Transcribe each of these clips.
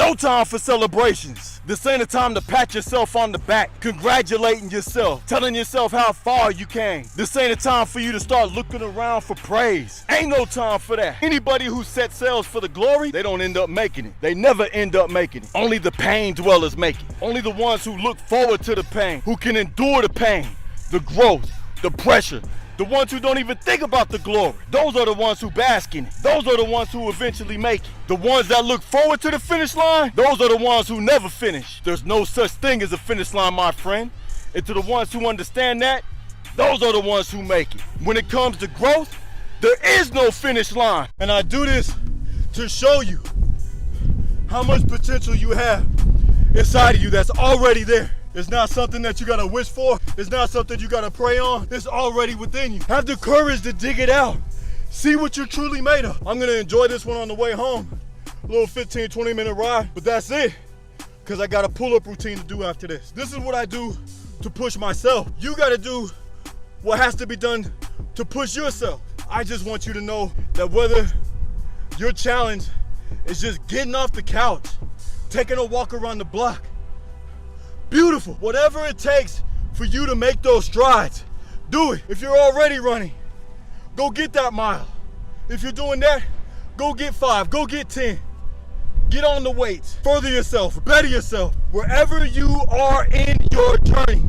No time for celebrations. This ain't a time to pat yourself on the back, congratulating yourself, telling yourself how far you came. This ain't a time for you to start looking around for praise. Ain't no time for that. Anybody who sets sails for the glory, they don't end up making it. They never end up making it. Only the pain dwellers make it. Only the ones who look forward to the pain, who can endure the pain, the growth, the pressure. The ones who don't even think about the glory. Those are the ones who bask in it. Those are the ones who eventually make it. The ones that look forward to the finish line, those are the ones who never finish. There's no such thing as a finish line, my friend. And to the ones who understand that, those are the ones who make it. When it comes to growth, there is no finish line. And I do this to show you how much potential you have inside of you that's already there. It's not something that you gotta wish for. It's not something you gotta pray on. It's already within you. Have the courage to dig it out. See what you're truly made of. I'm gonna enjoy this one on the way home. A little 15, 20-minute ride, but that's it. Cause I got a pull-up routine to do after this. This is what I do to push myself. You gotta do what has to be done to push yourself. I just want you to know that whether your challenge is just getting off the couch, taking a walk around the block, beautiful. Whatever it takes for you to make those strides, do it. If you're already running, go get that mile. If you're doing that, go get 5, go get 10. Get on the weights, further yourself, better yourself. Wherever you are in your journey,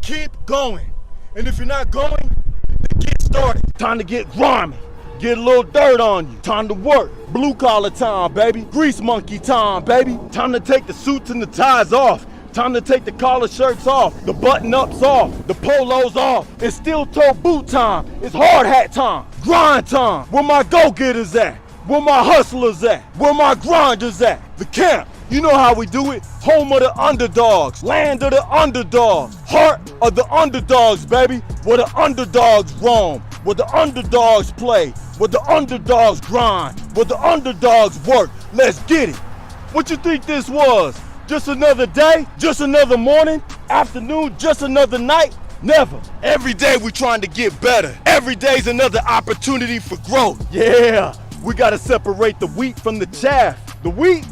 keep going. And if you're not going, then get started. Time to get grimy. Get a little dirt on you. Time to work. Blue collar time, baby. Grease monkey time, baby. Time to take the suits and the ties off. Time to take the collar shirts off. The button ups off. The polos off. It's steel toe boot time. It's hard hat time. Grind time. Where my go-getters at? Where my hustlers at? Where my grinders at? The camp. You know how we do it. Home of the underdogs. Land of the underdogs. Heart of the underdogs, baby. Where the underdogs roam. Where the underdogs play. Where the underdogs grind. Where the underdogs work. Let's get it. What you think this was? Just another day? Just another morning? Afternoon? Just another night? Never. Every day we're trying to get better. Every day's another opportunity for growth. Yeah, we gotta separate the wheat from the chaff. The wheat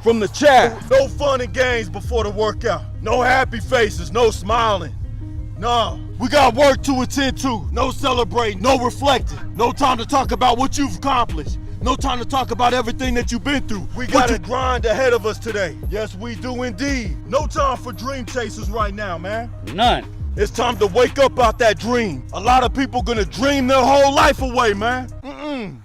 from the chaff. No fun and games before the workout. No happy faces, no smiling. No, we got work to attend to. No celebrating, no reflecting. No time to talk about what you've accomplished. No time to talk about everything that you've been through. We got a grind ahead of us today. Yes, we do indeed. No time for dream chasers right now, man. None. It's time to wake up out that dream. A lot of people gonna dream their whole life away, man.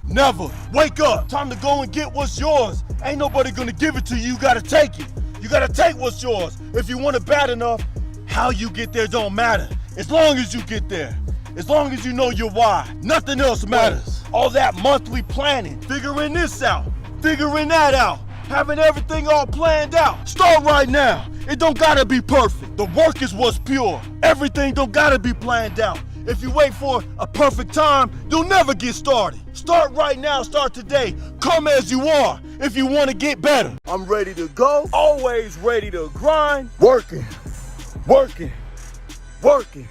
Never. Wake up. Time to go and get what's yours. Ain't nobody gonna give it to you. You gotta take it. You gotta take what's yours. If you want it bad enough, how you get there don't matter. As long as you get there. As long as you know your why. Nothing else matters. All that monthly planning. Figuring this out. Figuring that out. Having everything all planned out. Start right now. It don't gotta be perfect. The work is what's pure. Everything don't gotta be planned out. If you wait for a perfect time, you'll never get started. Start right now, start today. Come as you are if you wanna get better. I'm ready to go, always ready to grind. Working, working, working,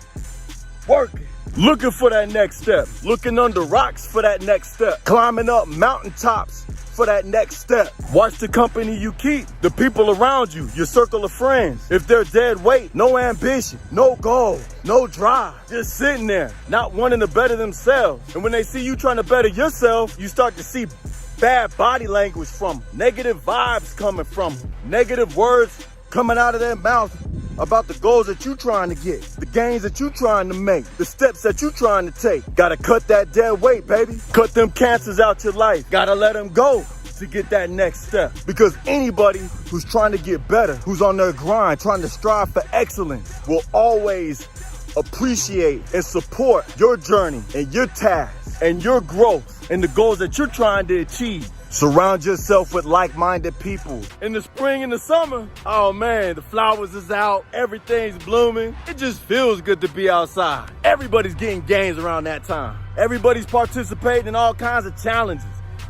working. Looking for that next step. Looking under rocks for that next step. Climbing up mountaintops for that next step. Watch the company you keep, the people around you, your circle of friends. If they're dead weight, no ambition, no goal, no drive, just sitting there, not wanting to better themselves. And when they see you trying to better yourself, you start to see bad body language from them, negative vibes coming from them, negative words coming out of their mouth about the goals that you trying to get, the gains that you trying to make, the steps that you trying to take. Gotta cut that dead weight, baby. Cut them cancers out your life. Gotta let them go to get that next step. Because anybody who's trying to get better, who's on their grind, trying to strive for excellence, will always appreciate and support your journey and your tasks and your growth and the goals that you're trying to achieve. Surround yourself with like-minded people. In the spring and the summer, oh man, the flowers is out, everything's blooming. It just feels good to be outside. Everybody's getting gains around that time. Everybody's participating in all kinds of challenges.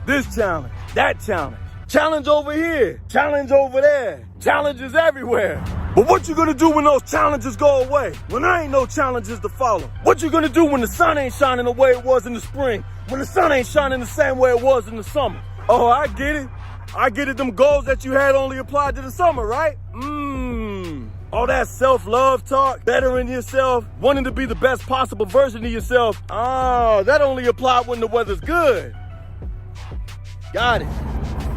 This challenge, that challenge. Challenge over here, challenge over there. Challenges everywhere. But what you gonna do when those challenges go away? When there ain't no challenges to follow? What you gonna do when the sun ain't shining the way it was in the spring? When the sun ain't shining the same way it was in the summer? Oh, I get it. I get it, them goals that you had only applied to the summer, right? All that self-love talk, bettering yourself, wanting to be the best possible version of yourself, that only applied when the weather's good. Got it.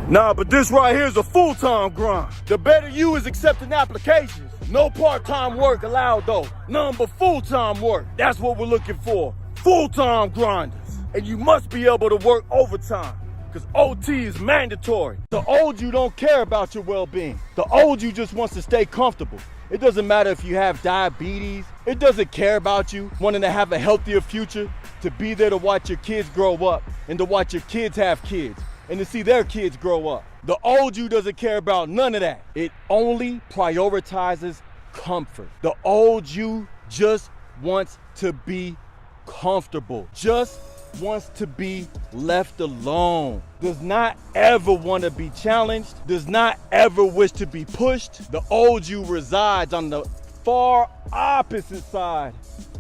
Nah, but this right here is a full-time grind. The better you is accepting applications. No part-time work allowed though. None but full-time work. That's what we're looking for. Full-time grinders. And you must be able to work overtime, because OT is mandatory. The old you don't care about your well-being. The old you just wants to stay comfortable. It doesn't matter if you have diabetes. It doesn't care about you wanting to have a healthier future, to be there to watch your kids grow up and to watch your kids have kids and to see their kids grow up. The old you doesn't care about none of that. It only prioritizes comfort. The old you just wants to be comfortable, just wants to be left alone, does not ever want to be challenged, does not ever wish to be pushed. The old you resides on the far opposite side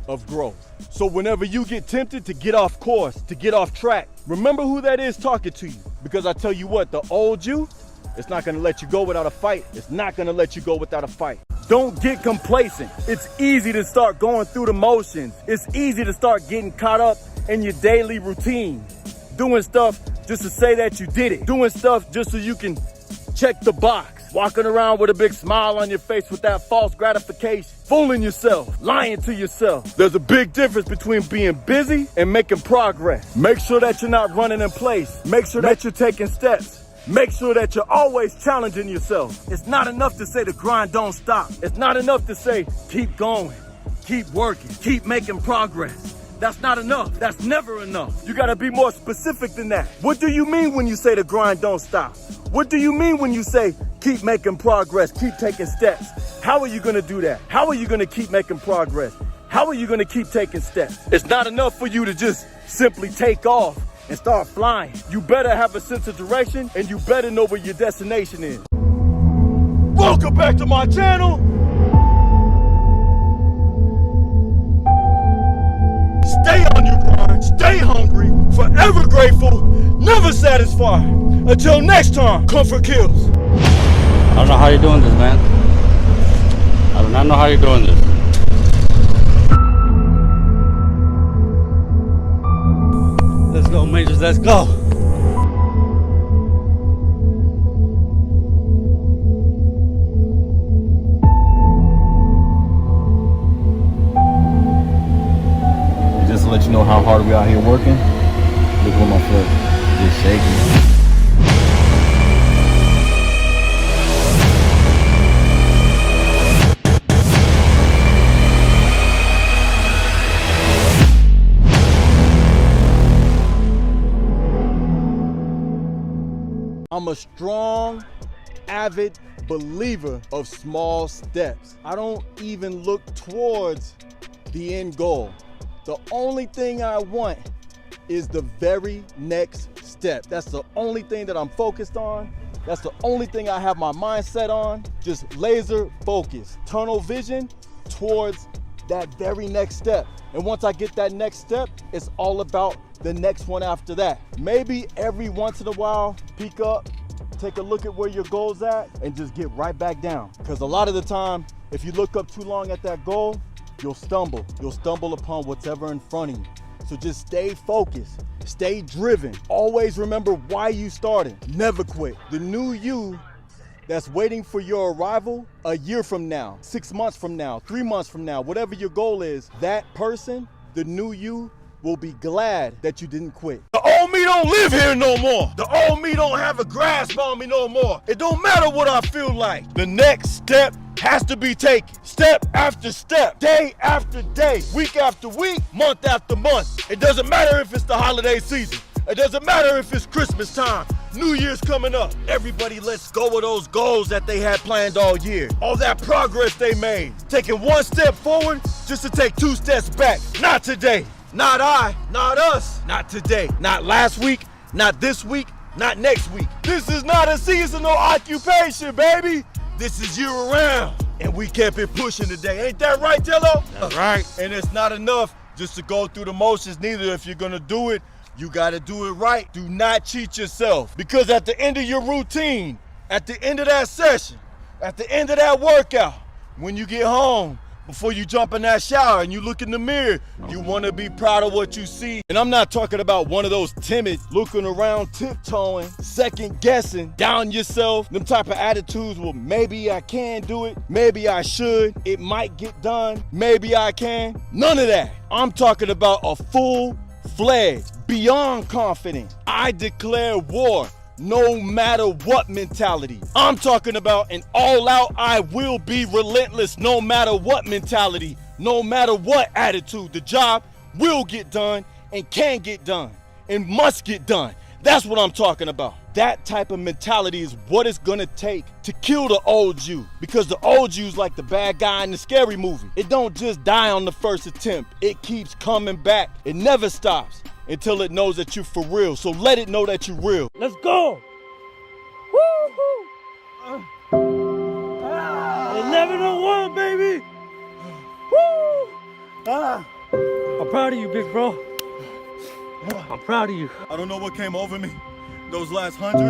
of growth. So whenever you get tempted to get off course, to get off track, remember who that is talking to you. Because I tell you what, the old you, it's not gonna let you go without a fight. It's not gonna let you go without a fight. Don't get complacent. It's easy to start going through the motions. It's easy to start getting caught up in your daily routine, doing stuff just to say that you did it, doing stuff just so you can check the box, walking around with a big smile on your face with that false gratification, fooling yourself, lying to yourself. There's a big difference between being busy and making progress. Make sure that you're not running in place. Make sure that you're taking steps. Make sure that you're always challenging yourself. It's not enough to say the grind don't stop. It's not enough to say keep going, keep working, keep making progress. That's not enough. That's never enough. You gotta be more specific than that. What do you mean when you say the grind don't stop? What do you mean when you say keep making progress, keep taking steps? How are you gonna do that? How are you gonna keep making progress? How are you gonna keep taking steps? It's not enough for you to just simply take off and start flying. You better have a sense of direction, and you better know where your destination is. Welcome back to my channel. Stay on your grind, stay hungry, forever grateful, never satisfied. Until next time, comfort kills. I don't know how you're doing this, man. I do not know how you're doing this. Let's go, Majors, let's go. Just to let you know how hard we out here working, look at my foot, just shaking. I'm a strong, avid believer of small steps. I don't even look towards the end goal. The only thing I want is the very next step. That's the only thing that I'm focused on. That's the only thing I have my mind set on. Just laser focus, tunnel vision towards that very next step. And once I get that next step, it's all about the next one after that. Maybe every once in a while, peek up, take a look at where your goal's at, and just get right back down. Because a lot of the time, if you look up too long at that goal, you'll stumble. You'll stumble upon whatever in front of you. So just stay focused, stay driven. Always remember why you started. Never quit. The new you that's waiting for your arrival a year from now, 6 months from now, 3 months from now, whatever your goal is, that person, the new you, will be glad that you didn't quit. The old me don't live here no more. The old me don't have a grasp on me no more. It don't matter what I feel like. The next step has to be taken. Step after step, day after day, week after week, month after month. It doesn't matter if it's the holiday season. It doesn't matter if it's Christmas time. New Year's coming up. Everybody lets go of those goals that they had planned all year. All that progress they made. Taking one step forward just to take 2 steps back. Not today. Not I, not us, not today, not last week, not this week, not next week. This is not a seasonal occupation, baby. This is year round. And we kept it pushing today. Ain't that right, Jello? That's right. And it's not enough just to go through the motions neither. If you're gonna do it, You gotta do it right. Do not cheat yourself. Because at the end of your routine, at the end of that session, at the end of that workout, when you get home, before you jump in that shower and you look in the mirror, you wanna be proud of what you see. And I'm not talking about one of those timid, looking around, tiptoeing, second guessing, down yourself, them type of attitudes, well, maybe I can do it, maybe I should, it might get done, maybe I can. None of that. I'm talking about a full-fledged, beyond confident, I declare war, no matter what mentality. I'm talking about an all-out, I will be relentless no matter what mentality, no matter what attitude. The job will get done and can get done and must get done. That's what I'm talking about. That type of mentality is what it's gonna take to kill the old you, because the old you's like the bad guy in the scary movie. It don't just die on the first attempt. It keeps coming back. It never stops until it knows that you're for real. So let it know that you're real. Let's go! Woo-hoo! 1101, baby! Woo! I'm proud of you, big bro. I'm proud of you. I don't know what came over me those last 100.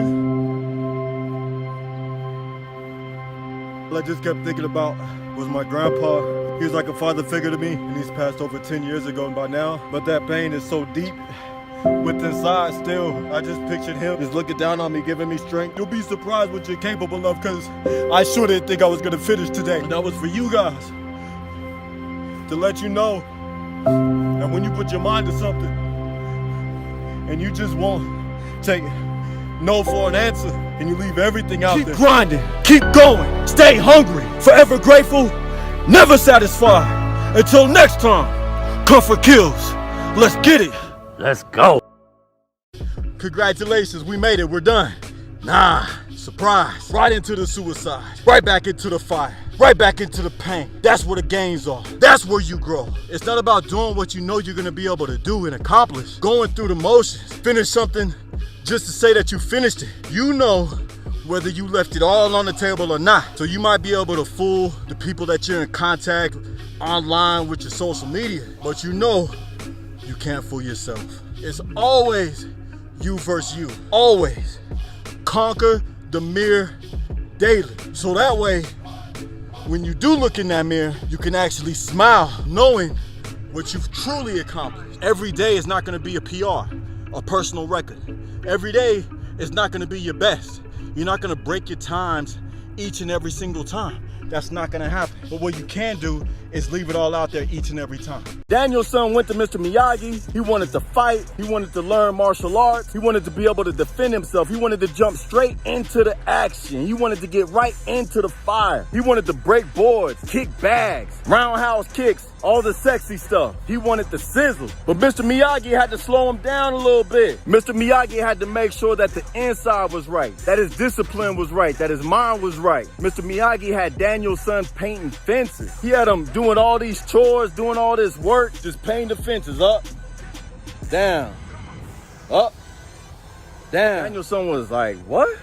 All I just kept thinking about was my grandpa. He was like a father figure to me, and he's passed over 10 years ago by now. But that pain is so deep within inside still. I just pictured him just looking down on me, giving me strength. You'll be surprised what you're capable of, because I sure didn't think I was gonna finish today. And that was for you guys, to let you know that when you put your mind to something and you just won't take no for an answer, and you leave everything out there. Keep grinding, keep going, stay hungry, forever grateful, never satisfied. Until next time, comfort kills. Let's get it. Let's go. Congratulations, we made it, we're done. Nah, surprise. Right into the suicide, right back into the fire, right back into the pain. That's where the gains are. That's where you grow. It's not about doing what you know you're gonna be able to do and accomplish. Going through the motions, finish something just to say that you finished it. You know whether you left it all on the table or not. So you might be able to fool the people that you're in contact online with your social media, but you know you can't fool yourself. It's always you versus you. Always. Conquer the mirror daily. So that way, when you do look in that mirror, you can actually smile, knowing what you've truly accomplished. Every day is not gonna be a PR, a personal record. Every day is not gonna be your best. You're not gonna break your times each and every single time. That's not gonna happen. But what you can do is leave it all out there each and every time. Daniel's son went to Mr. Miyagi. He wanted to fight. He wanted to learn martial arts. He wanted to be able to defend himself. He wanted to jump straight into the action. He wanted to get right into the fire. He wanted to break boards, kick bags, roundhouse kicks, all the sexy stuff. He wanted the sizzle. But Mr. Miyagi had to slow him down a little bit. Mr. Miyagi had to make sure that the inside was right, that his discipline was right, that his mind was right. Mr. Miyagi had Daniel's son painting fences. He had him doing all these chores, doing all this work, just painting the fences up, down, up, down. Daniel's son was like, what?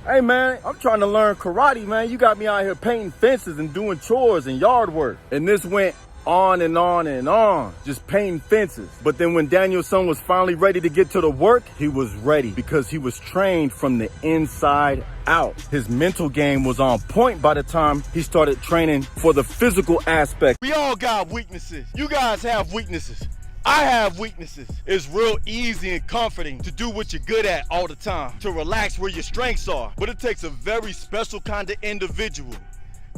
Hey man, I'm trying to learn karate, man. You got me out here painting fences and doing chores and yard work. And this went on and on and on, just painting fences. But then when Daniel's son was finally ready to get to the work, he was ready because he was trained from the inside out. His mental game was on point by the time he started training for the physical aspect. We all got weaknesses. You guys have weaknesses. I have weaknesses. It's real easy and comforting to do what you're good at all the time, to relax where your strengths are. But it takes a very special kind of individual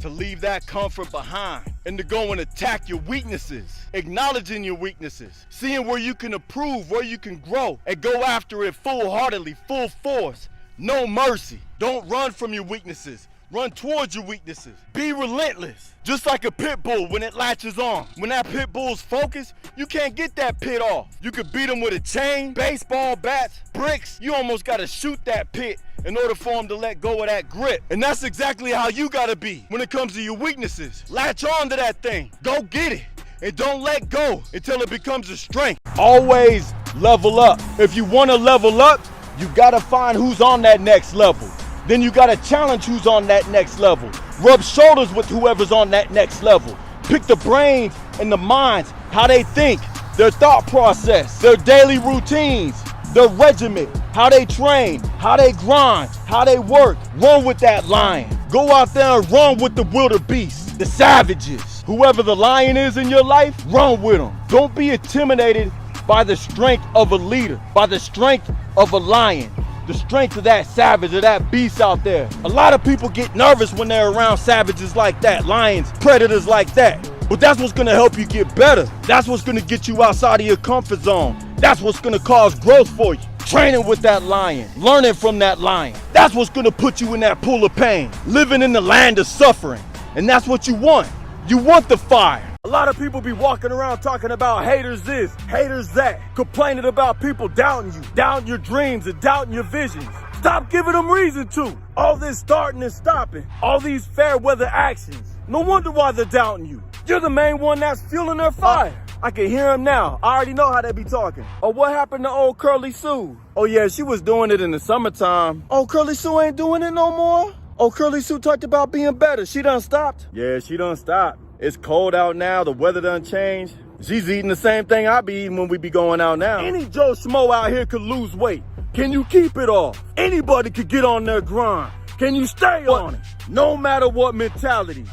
to leave that comfort behind and to go and attack your weaknesses, acknowledging your weaknesses, seeing where you can improve, where you can grow, and go after it full-heartedly, full force, no mercy. Don't run from your weaknesses. Run towards your weaknesses. Be relentless. Just like a pit bull when it latches on. When that pit bull's focused, you can't get that pit off. You could beat him with a chain, baseball bats, bricks. You almost gotta shoot that pit in order for him to let go of that grip. And that's exactly how you gotta be when it comes to your weaknesses. Latch on to that thing. Go get it. And don't let go until it becomes a strength. Always level up. If you wanna level up, you gotta find who's on that next level. Then you gotta challenge who's on that next level. Rub shoulders with whoever's on that next level. Pick the brains and the minds, how they think, their thought process, their daily routines, their regimen, how they train, how they grind, how they work. Run with that lion. Go out there and run with the wildebeest, the savages. Whoever the lion is in your life, run with them. Don't be intimidated by the strength of a leader, by the strength of a lion, the strength of that savage or that beast out there. A lot of people get nervous when they're around savages like that, lions, predators like that. But that's what's gonna help you get better. That's what's gonna get you outside of your comfort zone. That's what's gonna cause growth for you. Training with that lion, learning from that lion. That's what's gonna put you in that pool of pain, living in the land of suffering. And that's what you want. You want the fire. A lot of people be walking around talking about haters this, haters that, complaining about people doubting you, doubting your dreams and doubting your visions. Stop giving them reason to. All this starting and stopping, all these fair weather actions. No wonder why they're doubting you. You're the main one that's fueling their fire. I can hear them now. I already know how they be talking. Oh, what happened to old Curly Sue? Oh yeah, she was doing it in the summertime. Oh, Curly Sue ain't doing it no more? Oh, Curly Sue talked about being better. She done stopped? Yeah, she done stopped. It's cold out now. The weather done changed. She's eating the same thing I be eating when we be going out now. Any Joe Schmo out here could lose weight. Can you keep it off? Anybody could get on their grind. Can you stay on it? No matter what mentality,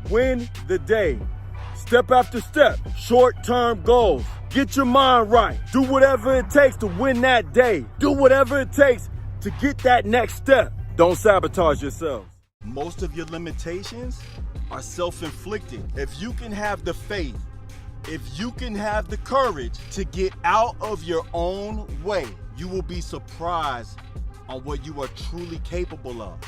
win the day. Step after step, short-term goals. Get your mind right. Do whatever it takes to win that day. Do whatever it takes to get that next step. Don't sabotage yourself. Most of your limitations are self-inflicted. If you can have the faith, if you can have the courage to get out of your own way, you will be surprised on what you are truly capable of.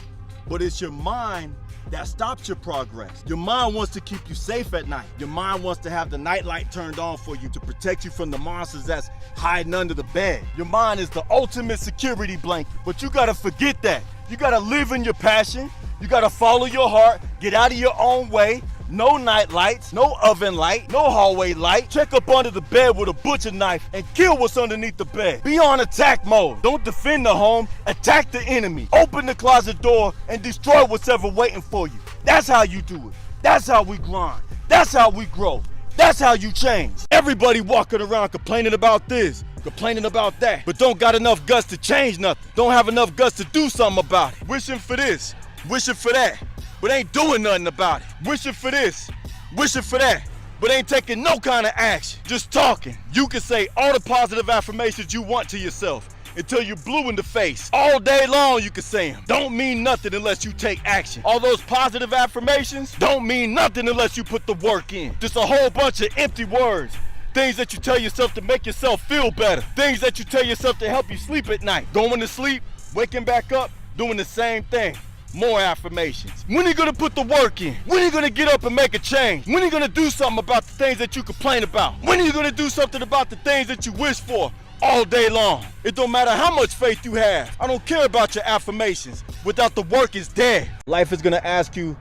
But it's your mind that stops your progress. Your mind wants to keep you safe at night. Your mind wants to have the nightlight turned on for you to protect you from the monsters that's hiding under the bed. Your mind is the ultimate security blanket, but you gotta forget that. You gotta live in your passion. You gotta follow your heart, get out of your own way. No night lights, no oven light, no hallway light. Check up under the bed with a butcher knife and kill what's underneath the bed. Be on attack mode. Don't defend the home, attack the enemy. Open the closet door and destroy what's ever waiting for you. That's how you do it. That's how we grind. That's how we grow. That's how you change. Everybody walking around complaining about this, complaining about that, but don't got enough guts to change nothing. Don't have enough guts to do something about it. Wishing for this, wishing for that, but ain't doing nothing about it. Wishing for this, wishing for that, but ain't taking no kind of action. Just talking. You can say all the positive affirmations you want to yourself until you're blue in the face. All day long you can say them. Don't mean nothing unless you take action. All those positive affirmations don't mean nothing unless you put the work in. Just a whole bunch of empty words. Things that you tell yourself to make yourself feel better. Things that you tell yourself to help you sleep at night. Going to sleep, waking back up, doing the same thing. More affirmations. When are you gonna put the work in? When are you gonna get up and make a change? When are you gonna do something about the things that you complain about? When are you gonna do something about the things that you wish for all day long? It don't matter how much faith you have. I don't care about your affirmations. Without the work, it's dead. Life is gonna ask you,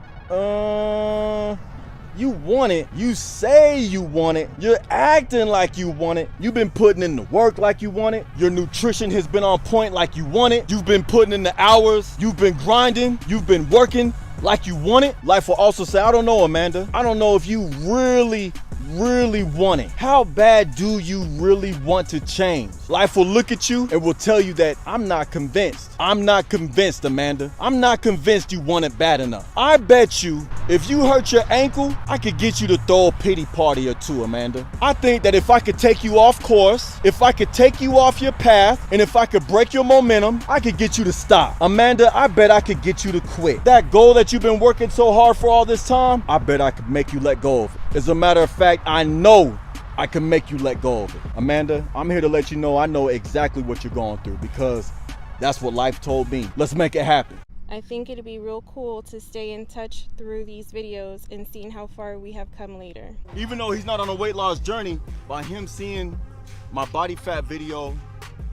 you want it. You say you want it. You're acting like you want it. You've been putting in the work like you want it. Your nutrition has been on point like you want it. You've been putting in the hours. You've been grinding. You've been working like you want it. Life will also say, I don't know, Amanda. I don't know if you really want it. How bad do you really want to change? Life will look at you and will tell you that I'm not convinced. I'm not convinced, Amanda. I'm not convinced you want it bad enough. I bet you if you hurt your ankle, I could get you to throw a pity party or two, Amanda. I think that if I could take you off course, if I could take you off your path, and if I could break your momentum, I could get you to stop. Amanda, I bet I could get you to quit. That goal that you've been working so hard for all this time, I bet I could make you let go of it. As a matter of fact, I know I can make you let go of it. Amanda, I'm here to let you know I know exactly what you're going through because that's what life told me. Let's make it happen. I think it'd be real cool to stay in touch through these videos and seeing how far we have come later. Even though he's not on a weight loss journey, by him seeing my body fat video,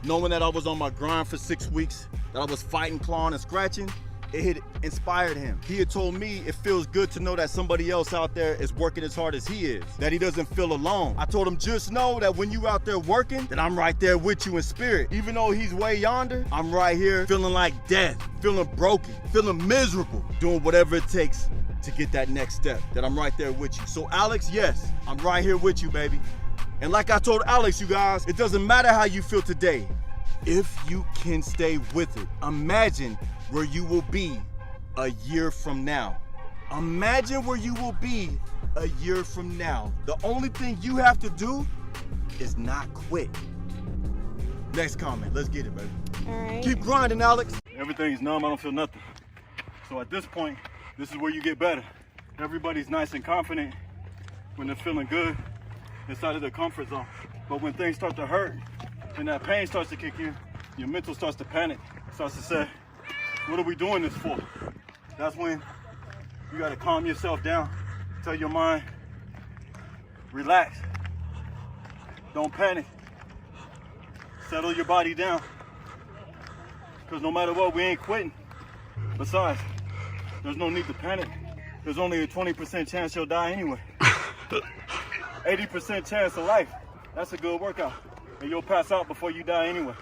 knowing that I was on my grind for 6 weeks, that I was fighting, clawing, and scratching, it had inspired him. He had told me it feels good to know that somebody else out there is working as hard as he is, that he doesn't feel alone. I told him, just know that when you out there working, that I'm right there with you in spirit. Even though he's way yonder, I'm right here feeling like death, feeling broken, feeling miserable, doing whatever it takes to get that next step, that I'm right there with you. So Alex, yes, I'm right here with you, baby. And like I told Alex, you guys, it doesn't matter how you feel today. If you can stay with it, imagine where you will be a year from now. Imagine where you will be a year from now. The only thing you have to do is not quit. Next comment, let's get it, baby. All right. Keep grinding, Alex. Everything's numb, I don't feel nothing. So at this point, this is where you get better. Everybody's nice and confident when they're feeling good inside of their comfort zone. But when things start to hurt and that pain starts to kick in, your mental starts to panic, starts to say, what are we doing this for? That's when you gotta calm yourself down, tell your mind, relax, don't panic, settle your body down. Because no matter what, we ain't quitting. Besides, there's no need to panic. There's only a 20% chance you'll die anyway. 80% chance of life. That's a good workout. And you'll pass out before you die anyway.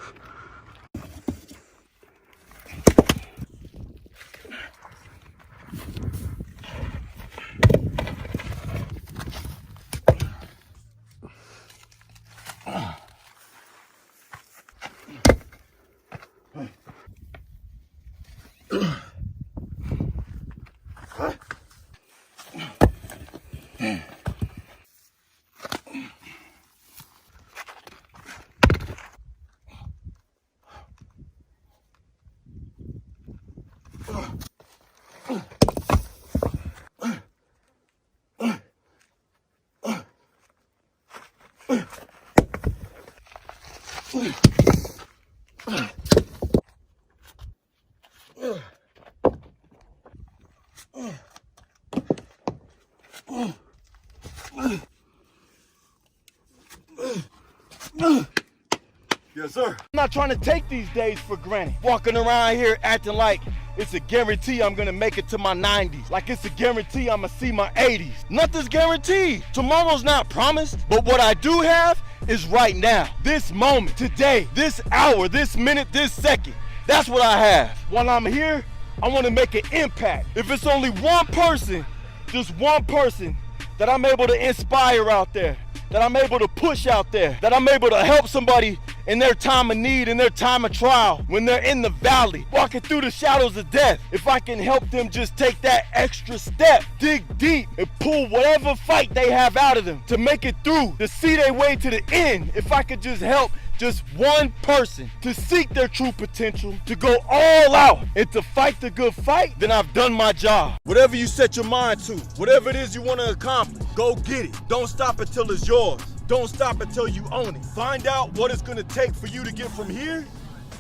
Yes, sir. I'm not trying to take these days for granted. Walking around here acting like it's a guarantee I'm gonna make it to my 90s. Like it's a guarantee I'm gonna see my 80s. Nothing's guaranteed. Tomorrow's not promised. But what I do have is right now. This moment, today, this hour, this minute, this second. That's what I have. While I'm here, I wanna make an impact. If it's only one person, just one person that I'm able to inspire out there, that I'm able to push out there, that I'm able to help somebody in their time of need, in their time of trial, when they're in the valley, walking through the shadows of death. If I can help them just take that extra step, dig deep, and pull whatever fight they have out of them to make it through, to see their way to the end, if I could just help just one person to seek their true potential, to go all out and to fight the good fight, then I've done my job. Whatever you set your mind to, whatever it is you want to accomplish, go get it. Don't stop until it's yours. Don't stop until you own it. Find out what it's gonna take for you to get from here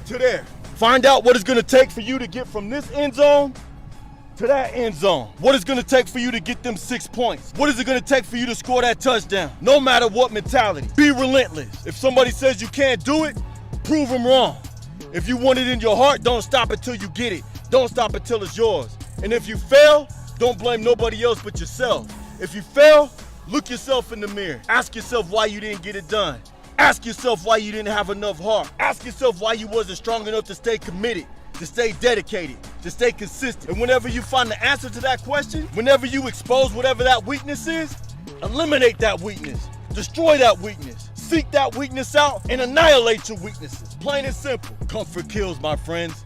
to there. Find out what it's gonna take for you to get from this end zone to that end zone. What it's gonna take for you to get them 6 points. What is it gonna take for you to score that touchdown? No matter what mentality, be relentless. If somebody says you can't do it, prove them wrong. If you want it in your heart, don't stop until you get it. Don't stop until it's yours. And if you fail, don't blame nobody else but yourself. If you fail, look yourself in the mirror. Ask yourself why you didn't get it done. Ask yourself why you didn't have enough heart. Ask yourself why you wasn't strong enough to stay committed, to stay dedicated, to stay consistent. And whenever you find the answer to that question, whenever you expose whatever that weakness is, eliminate that weakness, destroy that weakness, seek that weakness out, and annihilate your weaknesses. Plain and simple. Comfort kills, my friends.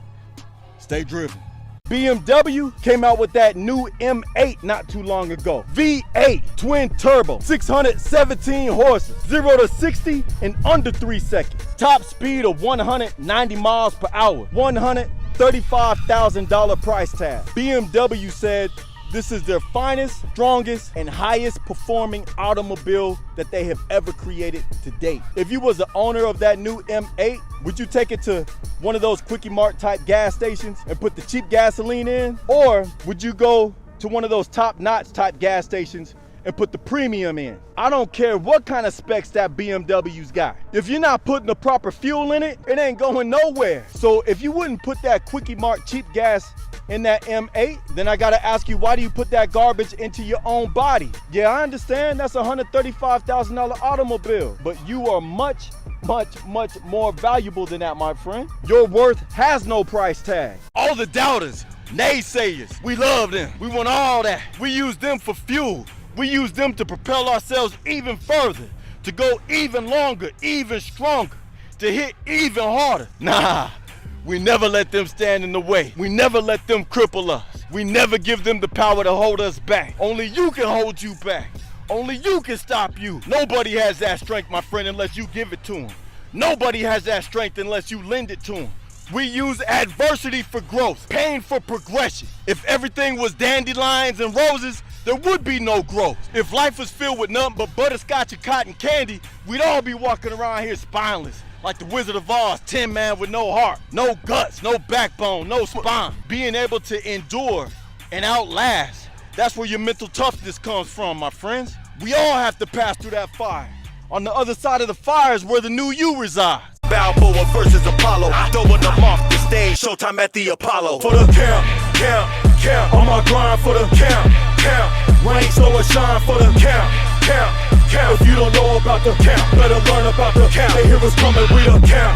Stay driven. BMW came out with that new M8 not too long ago. V8 twin turbo, 617 horses, 0 to 60 in under 3 seconds. Top speed of 190 miles per hour, $135,000 price tag. BMW said this is their finest, strongest, and highest performing automobile that they have ever created to date. If you was the owner of that new M8, would you take it to one of those Quickie Mart type gas stations and put the cheap gasoline in? Or would you go to one of those top-notch type gas stations and put the premium in? I don't care what kind of specs that BMW's got. If you're not putting the proper fuel in it, it ain't going nowhere. So if you wouldn't put that Quickie Mart cheap gas in that M8, then I gotta ask you, why do you put that garbage into your own body? Yeah, I understand that's a $135,000 automobile, but you are much, much, much more valuable than that, my friend. Your worth has no price tag. All the doubters, naysayers, we love them. We want all that. We use them for fuel. We use them to propel ourselves even further, to go even longer, even stronger, to hit even harder. Nah, we never let them stand in the way. We never let them cripple us. We never give them the power to hold us back. Only you can hold you back. Only you can stop you. Nobody has that strength, my friend, unless you give it to them. Nobody has that strength unless you lend it to them. We use adversity for growth, pain for progression. If everything was dandelions and roses, there would be no growth. If life was filled with nothing but butterscotch and cotton candy, we'd all be walking around here spineless, like the Wizard of Oz, Tin Man with no heart, no guts, no backbone, no spine. Being able to endure and outlast, that's where your mental toughness comes from, my friends. We all have to pass through that fire. On the other side of the fire is where the new you resides. Balboa versus Apollo, throwing them off the stage, showtime at the Apollo. For the count, on my grind for the count, rain, snow, or shine for the count. If you don't know about the count, better learn about the count. They hear us coming, we the count.